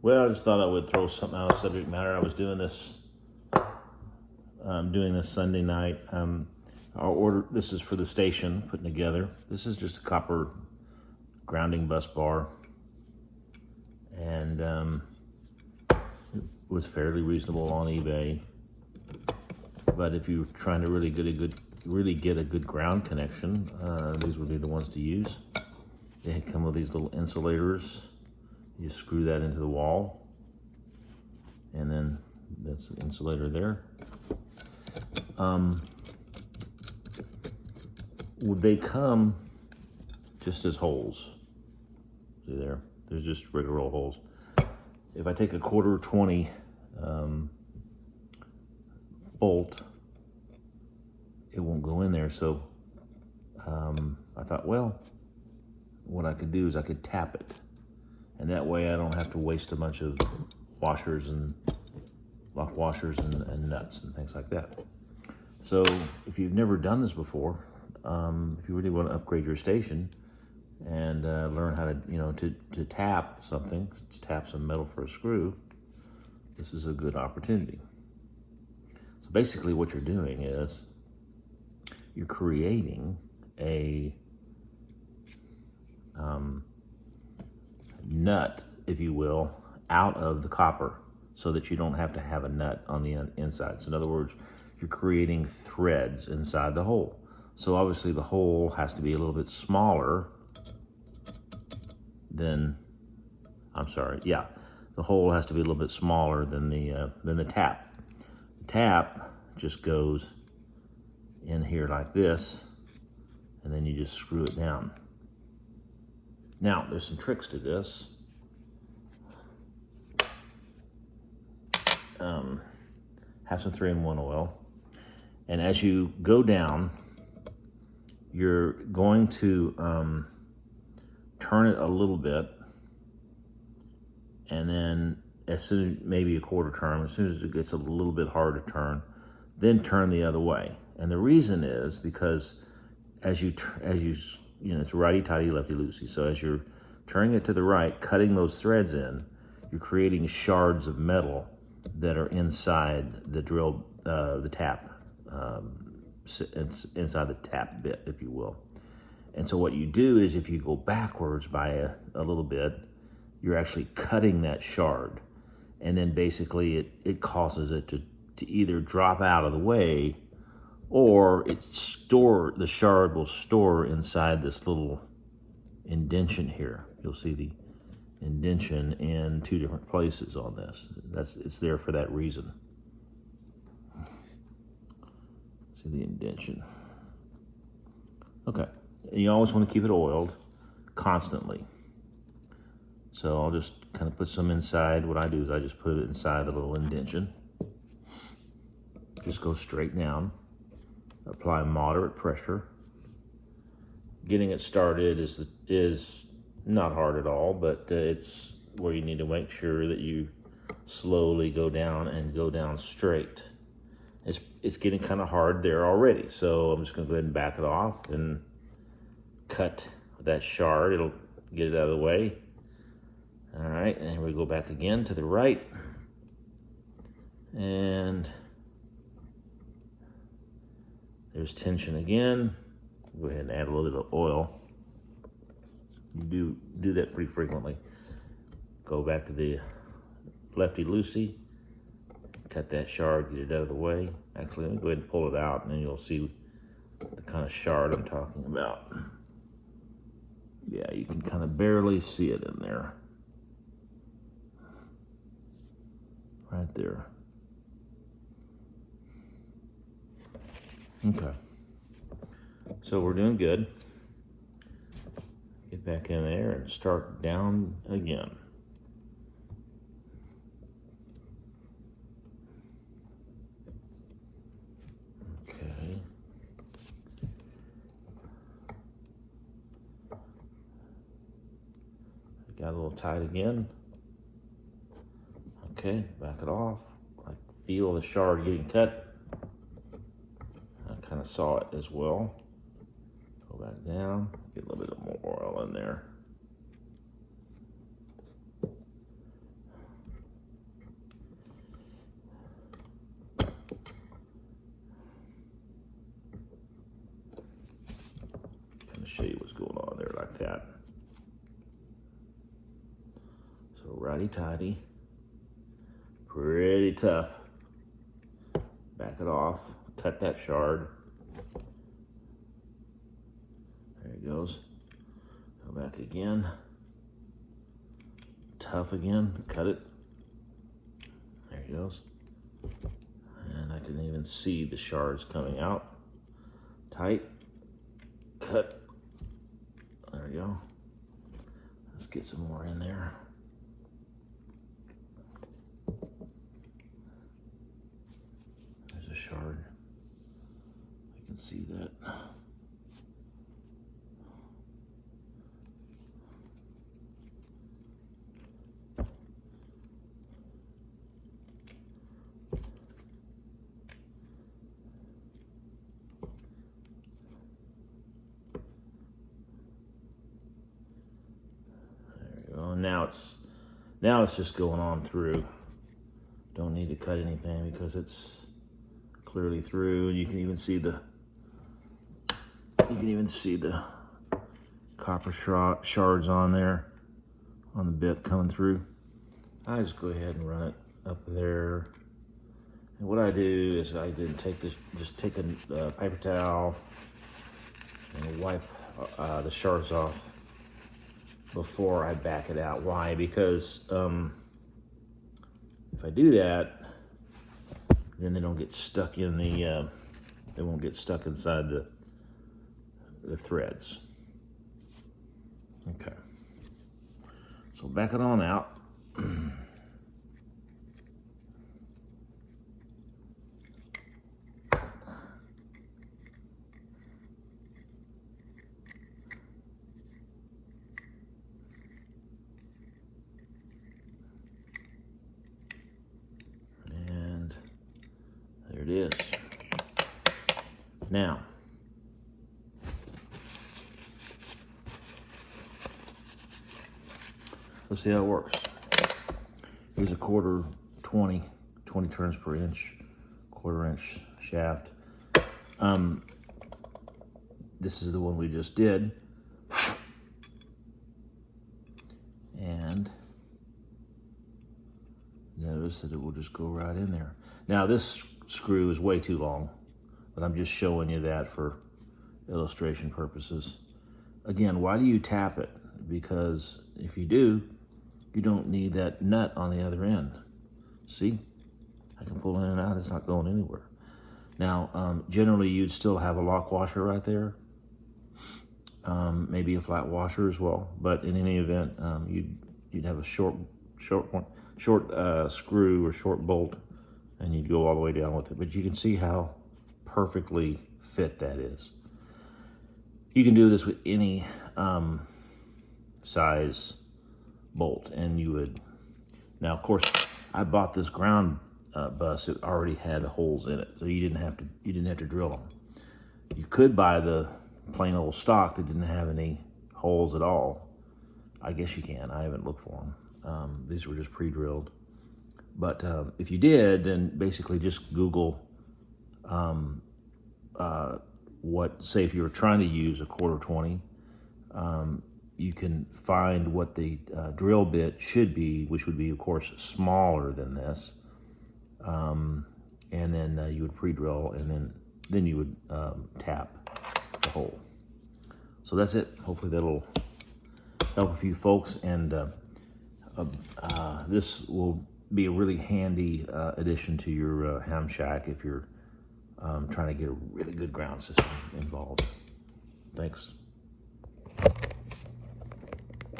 Well, I just thought I would throw something out of subject matter. I was doing this Sunday night. This is for the station, putting together. This is just a copper grounding bus bar. And it was fairly reasonable on eBay. But if you're trying to really get a good ground connection, these would be the ones to use. They come with these little insulators. You screw that into the wall, and then that's the insulator there. They come just as holes. See there? There's just regular old holes. If I take a 1/4 20 bolt, it won't go in there. So I thought, well, what I could do is I could tap it. And that way I don't have to waste a bunch of washers and lock washers and nuts and things like that. So if you've never done this before, if you really want to upgrade your station and learn how to tap something, tap some metal for a screw, this is a good opportunity. So basically what you're doing is you're creating a nut, if you will, out of the copper so that you don't have to have a nut on the inside. So in other words, you're creating threads inside the hole. So obviously the hole has to be a little bit smaller than, the hole has to be a little bit smaller than the tap. The tap just goes in here like this, and then you just screw it down. Now, there's some tricks to this. Have some 3-in-1 oil. And as you go down, you're going to turn it a little bit. And then as soon as, maybe a 1/4 turn, as soon as it gets a little bit hard to turn, then turn the other way. And the reason is because as you it's righty-tighty, lefty-loosey. So as you're turning it to the right, cutting those threads in, you're creating shards of metal that are inside the drill, the tap, inside the tap bit, if you will. And so what you do is if you go backwards by a little bit, you're actually cutting that shard. And then basically it causes it to either drop out of the way, or the shard will store inside this little indention here. You'll see the indention in 2 different places on this. It's there for that reason. See the indention. Okay, and you always want to keep it oiled constantly. So I'll just kind of put some inside. What I do is I just put it inside the little indention. Just go straight down. Apply moderate pressure. Getting it started is not hard at all, but it's where you need to make sure that you slowly go down and go down straight. It's getting kind of hard there already, so I'm just going to go ahead and back it off and cut that shard. It'll get it out of the way. All right, and here we go back again to the right. And there's tension again. Go ahead and add a little bit of oil. You do that pretty frequently. Go back to the lefty-loosey. Cut that shard, get it out of the way. Actually, let me go ahead and pull it out, and then you'll see the kind of shard I'm talking about. Yeah, you can kind of barely see it in there. Right there. Okay. So we're doing good. Get back in there and start down again. Okay. Got a little tight again. Okay, back it off. I feel the shard getting cut. I kind of saw it as well. Go back down, get a little bit more oil in there. like that. So righty-tighty, pretty tough. Back it off, cut that shard. There it goes. Go back again. Tough again, cut it. There he goes. And I can even see the shards coming out. Tight, cut. There we go. Let's get some more in there. There's a shard. You can see that. Now it's just going on through. Don't need to cut anything because it's clearly through, and you can even see the copper shards on there on the bit coming through. I just go ahead and run it up there. And what I do is I then take a paper towel and wipe the shards off before I back it out. Why? Because if I do that, then they don't get stuck in the, they won't get stuck inside the threads. Okay. So back it on out. There it is. Now, let's see how it works. Here's a quarter 20 turns per inch, quarter-inch shaft. This is the one we just did. And notice that it will just go right in there. Now this screw is way too long, but I'm just showing you that for illustration purposes. Again, why do you tap it? Because if you do, you don't need that nut on the other end. See? I can pull in and out, it's not going anywhere. Now, generally you'd still have a lock washer right there. Maybe a flat washer as well, but in any event, you'd have a short screw or short bolt, and you'd go all the way down with it. But you can see how perfectly fit that is. You can do this with any size bolt, and you would. Now, of course, I bought this ground bus. It already had holes in it, so you didn't have to drill them. You could buy the plain old stock that didn't have any holes at all. I guess you can. I haven't looked for them. These were just pre-drilled. But if you did, then basically just Google say if you were trying to use a quarter 20, you can find what the drill bit should be, which would be, of course, smaller than this. And then you would pre-drill, and then you would tap the hole. So that's it. Hopefully that'll help a few folks, and this will be a really handy addition to your ham shack if you're trying to get a really good ground system involved. Thanks.